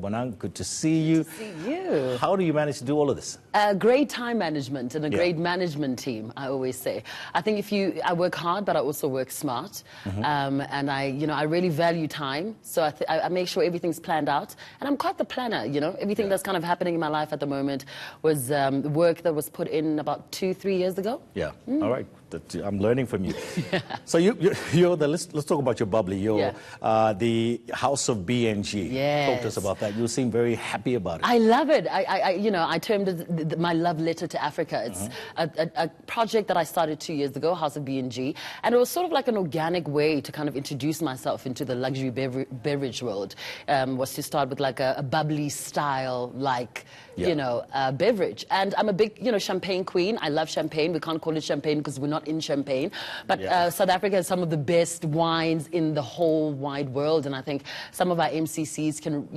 Bonang, good to see you. Good to see you. How do you manage to do all of this? Great time management and a great management team, I always say. I think I work hard, but I also work smart. And I really value time. So I make sure everything's planned out. And I'm quite the planner, Everything that's kind of happening in my life at the moment was work that was put in about 2-3 years ago. Yeah, all right. I'm learning from you. So you're let's talk about your bubbly. You're the House of B&G. Yes. Talk to us about that. You seem very happy about it. I love it. I termed it my love letter to Africa. It's a project that I started 2 years ago, House of B&G, and it was sort of like an organic way to kind of introduce myself into the luxury beverage world. Was to start with like a bubbly style, beverage. And I'm a big, champagne queen. I love champagne. We can't call it champagne because we're not in Champagne, but South Africa has some of the best wines in the whole wide world, and I think some of our MCCs can,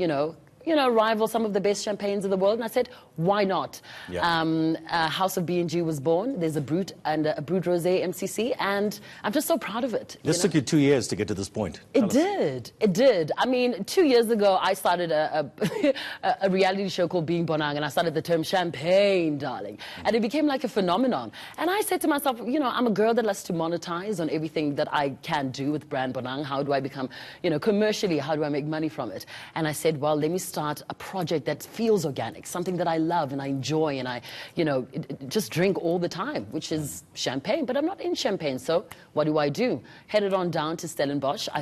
rival some of the best champagnes in the world. And I said, why not? House of B&G was born. There's a Brut and a Brut Rosé MCC, and I'm just so proud of it. This took you 2 years to get to this point. It did. I mean, 2 years ago, I started a reality show called Being Bonang, and I started the term champagne, darling. And it became like a phenomenon. And I said to myself, I'm a girl that loves to monetize on everything that I can do with brand Bonang. How do I become, commercially, how do I make money from it? And I said, well, let me start a project that feels organic, something that I love and I enjoy and I, just drink all the time, which is champagne. But I'm not in champagne, so what do? Headed on down to Stellenbosch. I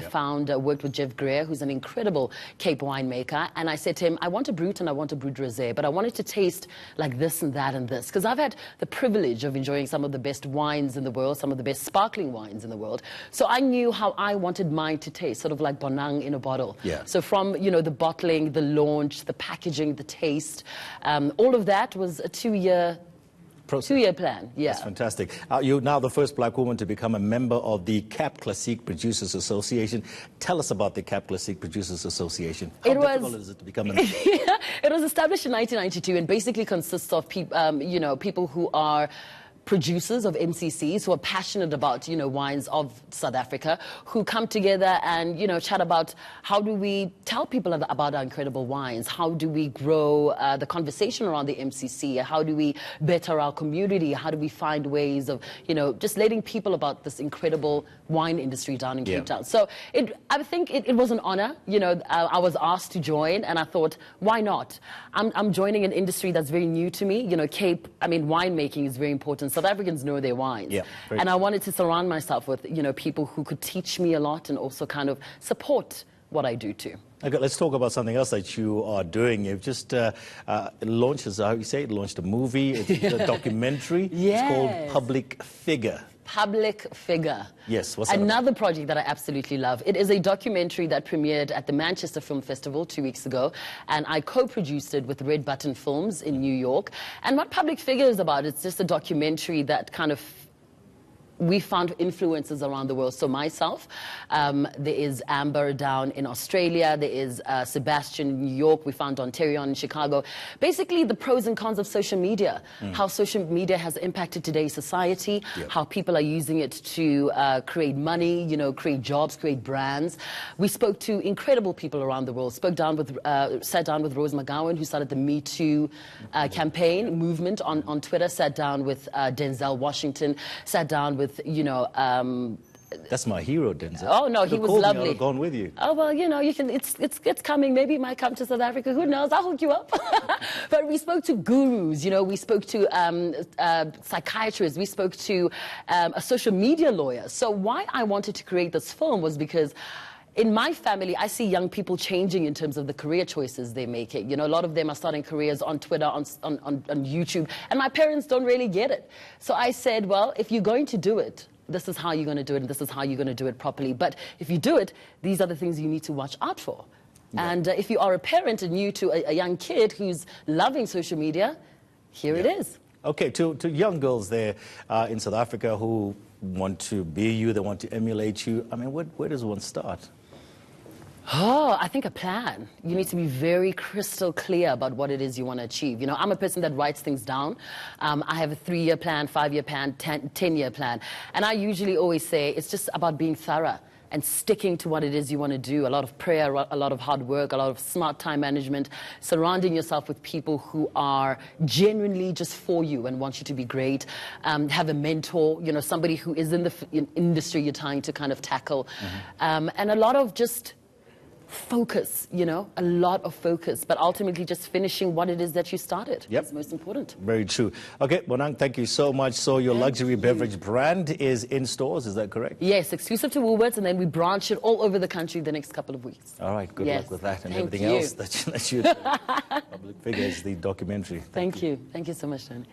worked with Jeff Greer, who's an incredible Cape winemaker, and I said to him, I want a Brut and I want a Brut Rosé, but I want it to taste like this and that and this, because I've had the privilege of enjoying some of the best wines in the world, some of the best sparkling wines in the world. So I knew how I wanted mine to taste, sort of like Bonang in a bottle. So from, the bottling, the launch, the packaging, the taste, all of that was a 2-year plan. That's fantastic. You're now the first black woman to become a member of the Cap Classique Producers Association. Tell us about the Cap Classique Producers Association. How difficult is it to become a member? It was established in 1992 and basically consists of people who are producers of MCCs who are passionate about, wines of South Africa, who come together and, chat about how do we tell people about our incredible wines? How do we grow the conversation around the MCC? How do we better our community? How do we find ways of, just letting people about this incredible wine industry down in Cape Town? So I think it was an honor. I was asked to join and I thought, why not? I'm joining an industry that's very new to me. Winemaking is very important. South Africans know their wines. And I wanted to surround myself with, people who could teach me a lot and also kind of support what I do too. Okay, let's talk about something else that you are doing. You've just launched, launched a movie, a documentary. It's called Public Figure. Public Figure. Yes, what's that Another project that I absolutely love. It is a documentary that premiered at the Manchester Film Festival 2 weeks ago, and I co-produced it with Red Button Films in New York. And what Public Figure is about, it's just a documentary that kind of we found influences around the world. So myself, there is Amber down in Australia, there is Sebastian in New York, we found Ontario in Chicago. Basically the pros and cons of social media, how social media has impacted today's society, how people are using it to create money, create jobs, create brands. We spoke to incredible people around the world, sat down with Rose McGowan, who started the Me Too campaign movement on Twitter, sat down with Denzel Washington, sat down with that's my hero, Denzel. Oh no, he was lovely. I would have gone with you. Oh well, you can. It's coming. Maybe it might come to South Africa. Who knows? I'll hook you up. But we spoke to gurus. We spoke to psychiatrists. We spoke to a social media lawyer. So why I wanted to create this film was because in my family, I see young people changing in terms of the career choices they're making. A lot of them are starting careers on Twitter, on YouTube, and my parents don't really get it. So I said, well, if you're going to do it, this is how you're going to do it, and this is how you're going to do it properly. But if you do it, these are the things you need to watch out for. And if you are a parent and new to a young kid who's loving social media, here it is. Okay, to young girls there in South Africa who want to be you, they want to emulate you, I mean, where does one start? Oh, I think a plan. You need to be very crystal clear about what it is you want to achieve. I'm a person that writes things down. I have a 3-year plan, 5-year plan, 10-year plan. And I usually always say it's just about being thorough. and sticking to what it is you want to do. A lot of prayer, a lot of hard work, a lot of smart time management, surrounding yourself with people who are genuinely just for you and want you to be great. Have a mentor, you know, somebody who is in the industry you're trying to kind of tackle. And a lot of just focus, you know, a lot of focus, but ultimately just finishing what it is that you started. Yep. It's most important. Very true. Okay, Bonang, thank you so much. So your luxury beverage brand is in stores, is that correct? Yes, exclusive to Woolworths, and then we branch it all over the country the next couple of weeks. All right, good luck with that and Thank everything you. else that you public figures, the documentary. Thank you. Thank you so much, Tony.